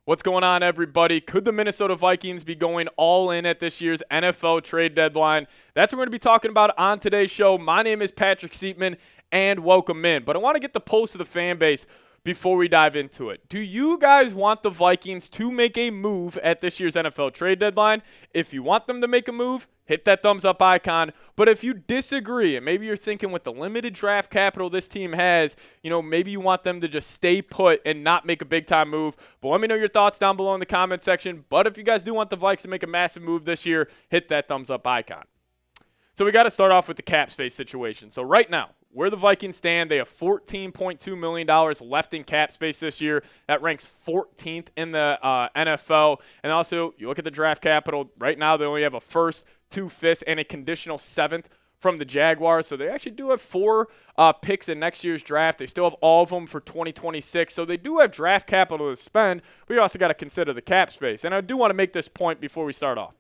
What's going on, everybody? Could the Minnesota Vikings be going all in at this year's NFL trade deadline? That's what we're going to be talking about on today's show. My name is Patrick Siepman, and welcome in. But I want to get the pulse of the fan base before we dive into it. Do you guys want the Vikings to make a move at this year's NFL trade deadline? If you want them to make a move, hit that thumbs up icon. But if you disagree, and maybe you're thinking with the limited draft capital this team has, maybe you want them to just stay put and not make a big time move. But let me know your thoughts down below in the comment section. But if you guys do want the Vikes to make a massive move this year, hit that thumbs up icon. So we got to start off with the cap space situation. So right now, where the Vikings stand, they have $14.2 million left in cap space this year. That ranks 14th in the NFL. And also, you look at the draft capital. Right now, they only have a first, 2 fifths, and a conditional 7th from the Jaguars. So they actually do have 4 picks in next year's draft. They still have all of them for 2026. So they do have draft capital to spend, but you also got to consider the cap space. And I do want to make this point before we start off.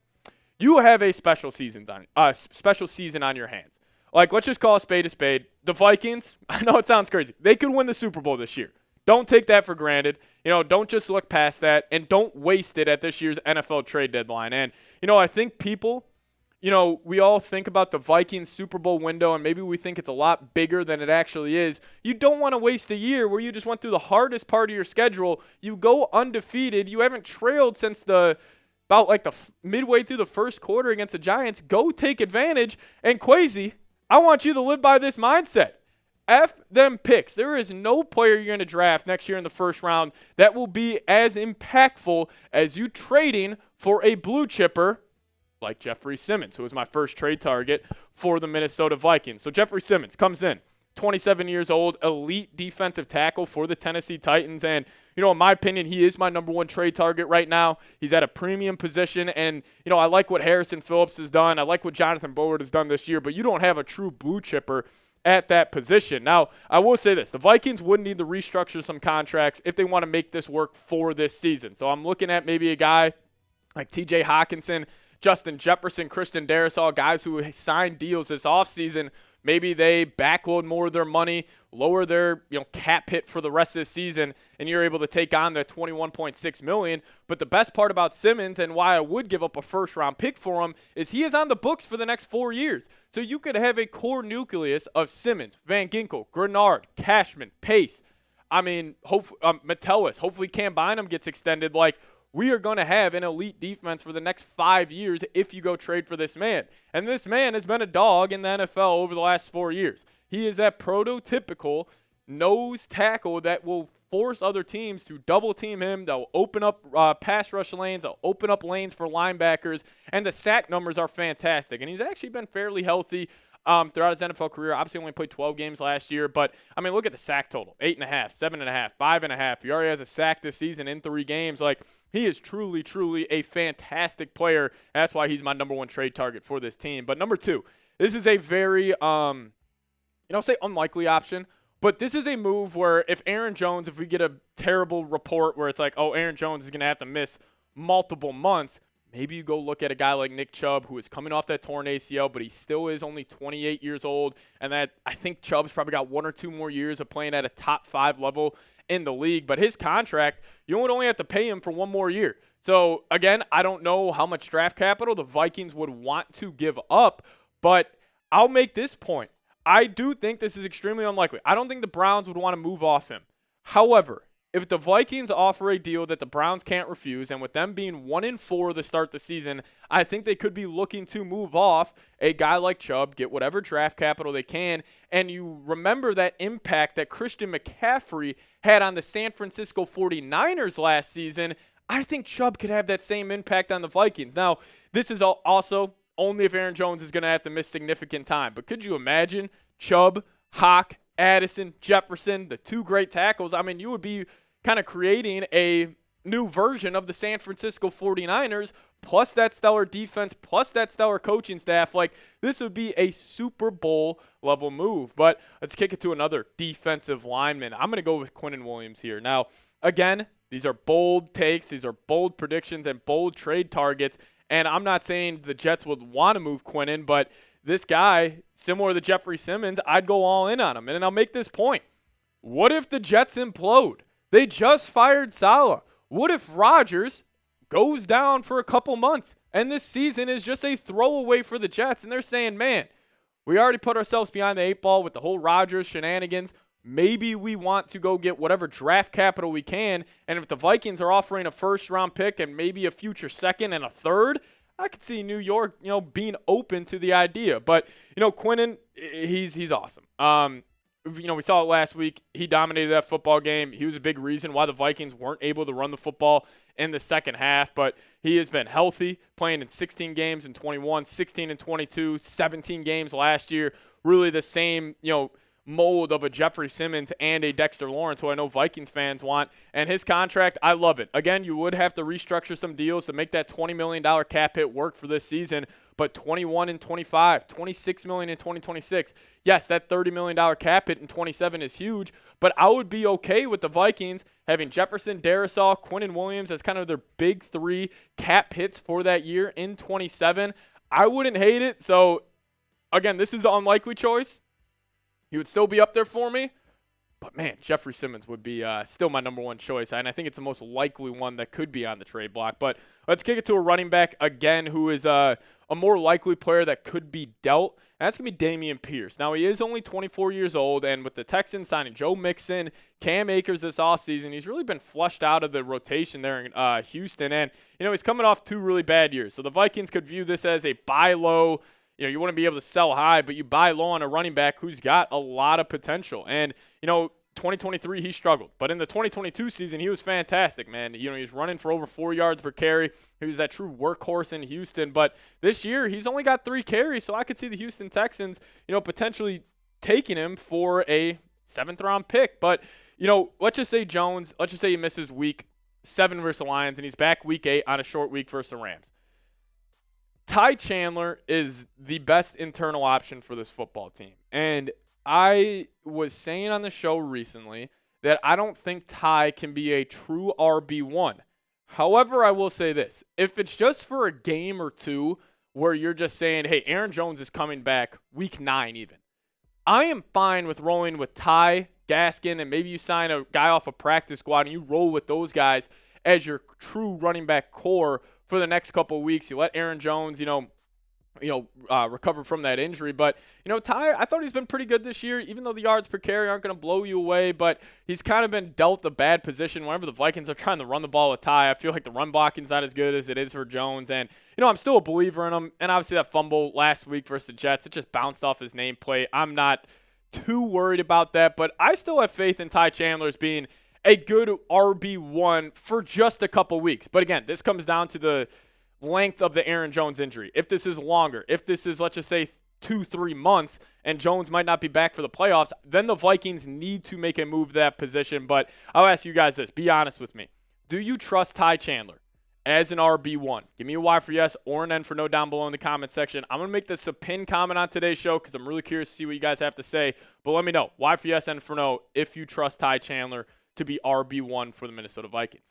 You have a special season on your hands. Like, let's just call a spade a spade. The Vikings, I know it sounds crazy. They could win the Super Bowl this year. Don't take that for granted. Don't just look past that, and don't waste it at this year's NFL trade deadline. And, I think people, we all think about the Vikings Super Bowl window, and maybe we think it's a lot bigger than it actually is. You don't want to waste a year where you just went through the hardest part of your schedule. You go undefeated. You haven't trailed since about the midway through the first quarter against the Giants. Go take advantage. And Kwesi, I want you to live by this mindset. F them picks. There is no player you're going to draft next year in the first round that will be as impactful as you trading for a blue chipper like Jeffery Simmons, who was my first trade target for the Minnesota Vikings. So Jeffery Simmons comes in, 27 years old, elite defensive tackle for the Tennessee Titans. And, in my opinion, he is my number 1 trade target right now. He's at a premium position. And, I like what Harrison Phillips has done. I like what Jonathan Bullard has done this year. But you don't have a true blue chipper at that position. Now, I will say this. The Vikings would need to restructure some contracts if they want to make this work for this season. So I'm looking at maybe a guy like TJ Hawkinson, Justin Jefferson, Christian Darrisaw, guys who signed deals this offseason. Maybe they backload more of their money, lower their cap hit for the rest of the season, and you're able to take on the $21.6 million. But the best part about Simmons, and why I would give up a first-round pick for him, is he is on the books for the next 4 years. So you could have a core nucleus of Simmons, Van Ginkel, Grenard, Cashman, Pace. Metellus. Hopefully Cam Bynum gets extended. We are going to have an elite defense for the next 5 years if you go trade for this man. And this man has been a dog in the NFL over the last 4 years. He is that prototypical nose tackle that will force other teams to double team him. They'll open up pass rush lanes. They'll open up lanes for linebackers. And the sack numbers are fantastic. And he's actually been fairly healthy throughout his NFL career. Obviously only played 12 games last year, but look at the sack total: 8.5, 7.5, 5.5. He already has a sack this season in 3 games. He is truly, truly a fantastic player. That's why he's my number 1 trade target for this team. But number 2, this is a very, say unlikely option, but this is a move where if we get a terrible report where it's Aaron Jones is going to have to miss multiple months, maybe you go look at a guy like Nick Chubb, who is coming off that torn ACL, but he still is only 28 years old. And I think Chubb's probably got 1 or 2 more years of playing at a top 5 level in the league. But his contract, you would only have to pay him for 1 more year. So, again, I don't know how much draft capital the Vikings would want to give up, but I'll make this point. I do think this is extremely unlikely. I don't think the Browns would want to move off him. However, if the Vikings offer a deal that the Browns can't refuse, and with them being 1-4 to start the season, I think they could be looking to move off a guy like Chubb, get whatever draft capital they can. And you remember that impact that Christian McCaffrey had on the San Francisco 49ers last season. I think Chubb could have that same impact on the Vikings. Now, this is also only if Aaron Jones is going to have to miss significant time. But could you imagine Chubb, Hawk, Addison, Jefferson, the 2 great tackles? You would be kind of creating a new version of the San Francisco 49ers, plus that stellar defense, plus that stellar coaching staff. This would be a Super Bowl level move. But let's kick it to another defensive lineman. I'm going to go with Quinnen Williams here. Now, again, these are bold takes. These are bold predictions and bold trade targets. And I'm not saying the Jets would want to move Quinnen, but this guy, similar to Jeffery Simmons, I'd go all in on him. And I'll make this point. What if the Jets implode? They just fired Saleh. What if Rodgers goes down for a couple months and this season is just a throwaway for the Jets, and they're saying, man, we already put ourselves behind the 8 ball with the whole Rodgers shenanigans. Maybe we want to go get whatever draft capital we can, and if the Vikings are offering a first-round pick and maybe a future second and a third, I could see New York, being open to the idea. But, Quinnen, he's awesome. We saw it last week. He dominated that football game. He was a big reason why the Vikings weren't able to run the football in the second half, but he has been healthy, playing in 16 games in 21, 16 and 22, 17 games last year. Really the same, mold of a Jeffery Simmons and a Dexter Lawrence, who I know Vikings fans want. And his contract, I love it. Again, you would have to restructure some deals to make that $20 million cap hit work for this season, but 21 and 25, $26 million in 2026. Yes, that $30 million cap hit in 27 is huge, but I would be okay with the Vikings having Jefferson, Darisaw, Quinnen Williams as kind of their big 3 cap hits for that year in 27. I wouldn't hate it. So, again, this is the unlikely choice. He would still be up there for me. But, man, Jeffery Simmons would be still my number 1 choice, and I think it's the most likely one that could be on the trade block. But let's kick it to a running back, again, who is a more likely player that could be dealt, and that's going to be Dameon Pierce. Now, he is only 24 years old, and with the Texans signing Joe Mixon, Cam Akers this offseason, he's really been flushed out of the rotation there in Houston. And, he's coming off 2 really bad years. So the Vikings could view this as a buy low. You want to be able to sell high, but you buy low on a running back who's got a lot of potential. And, 2023, he struggled. But in the 2022 season, he was fantastic, man. He was running for over 4 yards per carry. He was that true workhorse in Houston. But this year, he's only got 3 carries, so I could see the Houston Texans, potentially taking him for a 7th-round pick. But, let's just say let's just say he misses week 7 versus the Lions, and he's back week 8 on a short week versus the Rams. Ty Chandler is the best internal option for this football team. And I was saying on the show recently that I don't think Ty can be a true RB1. However, I will say this. If it's just for a game or 2 where you're just saying, hey, Aaron Jones is coming back week 9 even, I am fine with rolling with Ty, Gaskin, and maybe you sign a guy off a practice squad and you roll with those guys as your true running back core for the next couple of weeks. You let Aaron Jones, recover from that injury. But, Ty, I thought he's been pretty good this year, even though the yards per carry aren't going to blow you away. But he's kind of been dealt a bad position. Whenever the Vikings are trying to run the ball with Ty, I feel like the run blocking's not as good as it is for Jones. And, I'm still a believer in him. And obviously that fumble last week versus the Jets, it just bounced off his nameplate. I'm not too worried about that. But I still have faith in Ty Chandler as being a good RB1 for just a couple weeks. But again, this comes down to the length of the Aaron Jones injury. If this is longer, if this is, let's just say, 2-3 months, and Jones might not be back for the playoffs, then the Vikings need to make a move to that position. But I'll ask you guys this. Be honest with me. Do you trust Ty Chandler as an RB1? Give me a Y for yes or an N for no down below in the comment section. I'm going to make this a pinned comment on today's show because I'm really curious to see what you guys have to say. But let me know. Y for yes, N for no if you trust Ty Chandler to be RB1 for the Minnesota Vikings.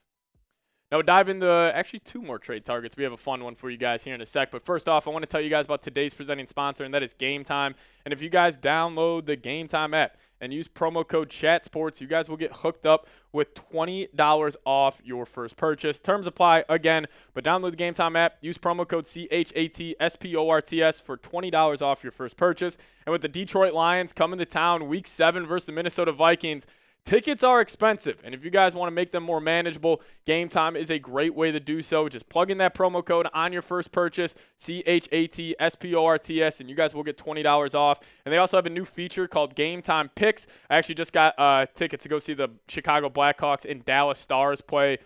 Now we'll dive into actually 2 more trade targets. We have a fun one for you guys here in a sec. But first off, I want to tell you guys about today's presenting sponsor, and that is Game Time. And if you guys download the Game Time app and use promo code CHATSPORTS, you guys will get hooked up with $20 off your first purchase. Terms apply again, but download the Game Time app, use promo code CHATSPORTS for $20 off your first purchase. And with the Detroit Lions coming to town week 7 versus the Minnesota Vikings, tickets are expensive, and if you guys want to make them more manageable, Game Time is a great way to do so. Just plug in that promo code on your first purchase, CHATSPORTS, and you guys will get $20 off. And they also have a new feature called Game Time Picks. I actually just got tickets to go see the Chicago Blackhawks and Dallas Stars play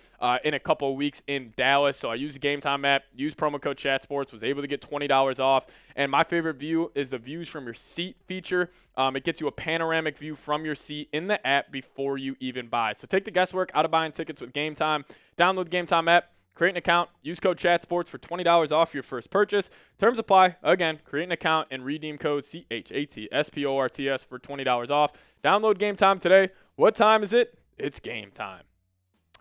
in a couple of weeks in Dallas. So I used the Game Time app, used promo code ChatSports, was able to get $20 off. And my favorite view is the views from your seat feature. It gets you a panoramic view from your seat in the app before you even buy. So take the guesswork out of buying tickets with Game Time. Download the Game Time app, create an account, use code ChatSports for $20 off your first purchase. Terms apply. Again, create an account and redeem code CHATSPORTS for $20 off. Download Game Time today. What time is it? It's game time.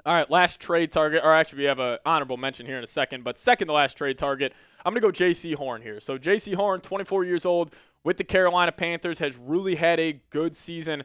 All right, last trade target, or actually we have an honorable mention here in a second, but second to last trade target, I'm going to go Jaycee Horn here. So Jaycee Horn, 24 years old, with the Carolina Panthers, has really had a good season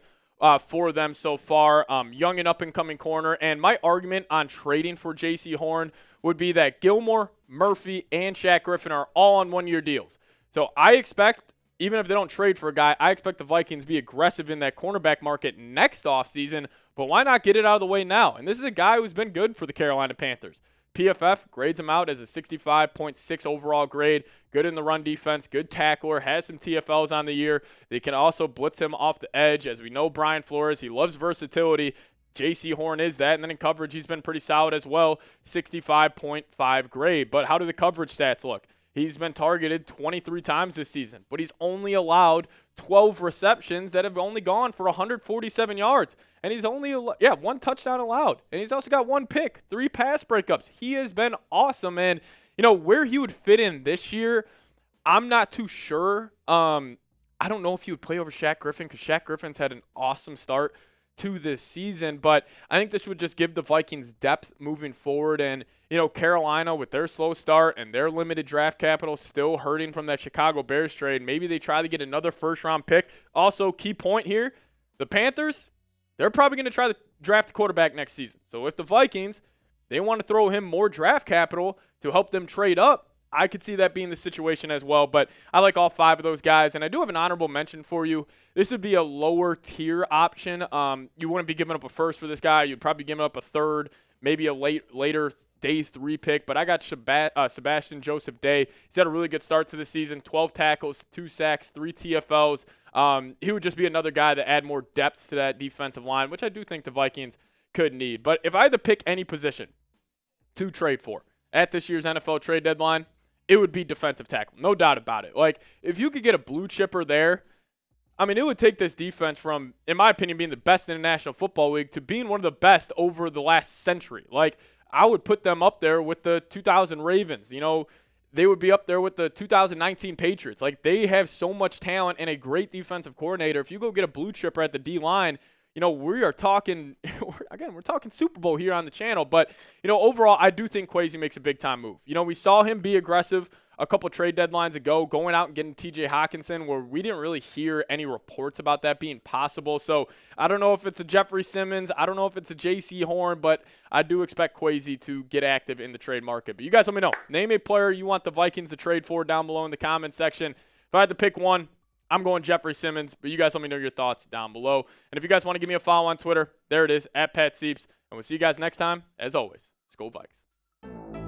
for them so far. Young and up-and-coming corner. And my argument on trading for Jaycee Horn would be that Gilmore, Murphy, and Shaq Griffin are all on one-year deals. So I expect, even if they don't trade for a guy, I expect the Vikings to be aggressive in that cornerback market next offseason. But why not get it out of the way now? And this is a guy who's been good for the Carolina Panthers. PFF grades him out as a 65.6 overall grade. Good in the run defense, good tackler, has some TFLs on the year. They can also blitz him off the edge. As we know, Brian Flores, he loves versatility. Jaycee Horn is that. And then in coverage, he's been pretty solid as well, 65.5 grade. But how do the coverage stats look? He's been targeted 23 times this season, but he's only allowed 12 receptions that have only gone for 147 yards. And he's only, one touchdown allowed. And he's also got 1 pick, 3 pass breakups. He has been awesome. And, where he would fit in this year, I'm not too sure. I don't know if he would play over Shaq Griffin because Shaq Griffin's had an awesome start to this season, but I think this would just give the Vikings depth moving forward. And, Carolina with their slow start and their limited draft capital still hurting from that Chicago Bears trade, maybe they try to get another first-round pick. Also, key point here, the Panthers, they're probably going to try to draft a quarterback next season. So if the Vikings, they want to throw him more draft capital to help them trade up, I could see that being the situation as well. But I like all 5 of those guys. And I do have an honorable mention for you. This would be a lower tier option. You wouldn't be giving up a first for this guy. You'd probably be giving up a third, maybe a later day 3 pick. But I got Sebastian Joseph Day. He's had a really good start to the season, 12 tackles, 2 sacks, 3 TFLs. He would just be another guy that add more depth to that defensive line, which I do think the Vikings could need. But if I had to pick any position to trade for at this year's NFL trade deadline, it would be defensive tackle. No doubt about it. Like, if you could get a blue chipper there, I mean, it would take this defense from, in my opinion, being the best in the National Football League to being one of the best over the last century. Like, I would put them up there with the 2000 Ravens. They would be up there with the 2019 Patriots. Like, they have so much talent and a great defensive coordinator. If you go get a blue chipper at the D-line, we are talking, we're talking Super Bowl here on the channel. But, overall, I do think Kwesi makes a big-time move. We saw him be aggressive a couple trade deadlines ago, going out and getting TJ Hawkinson, where we didn't really hear any reports about that being possible. So I don't know if it's a Jeffery Simmons. I don't know if it's a Jaycee Horn, but I do expect Kwesi to get active in the trade market. But you guys let me know. Name a player you want the Vikings to trade for down below in the comment section. If I had to pick one, I'm going Jeffery Simmons, but you guys let me know your thoughts down below. And if you guys want to give me a follow on Twitter, there it is, @PatSieps. And we'll see you guys next time. As always, SKOL Vikes.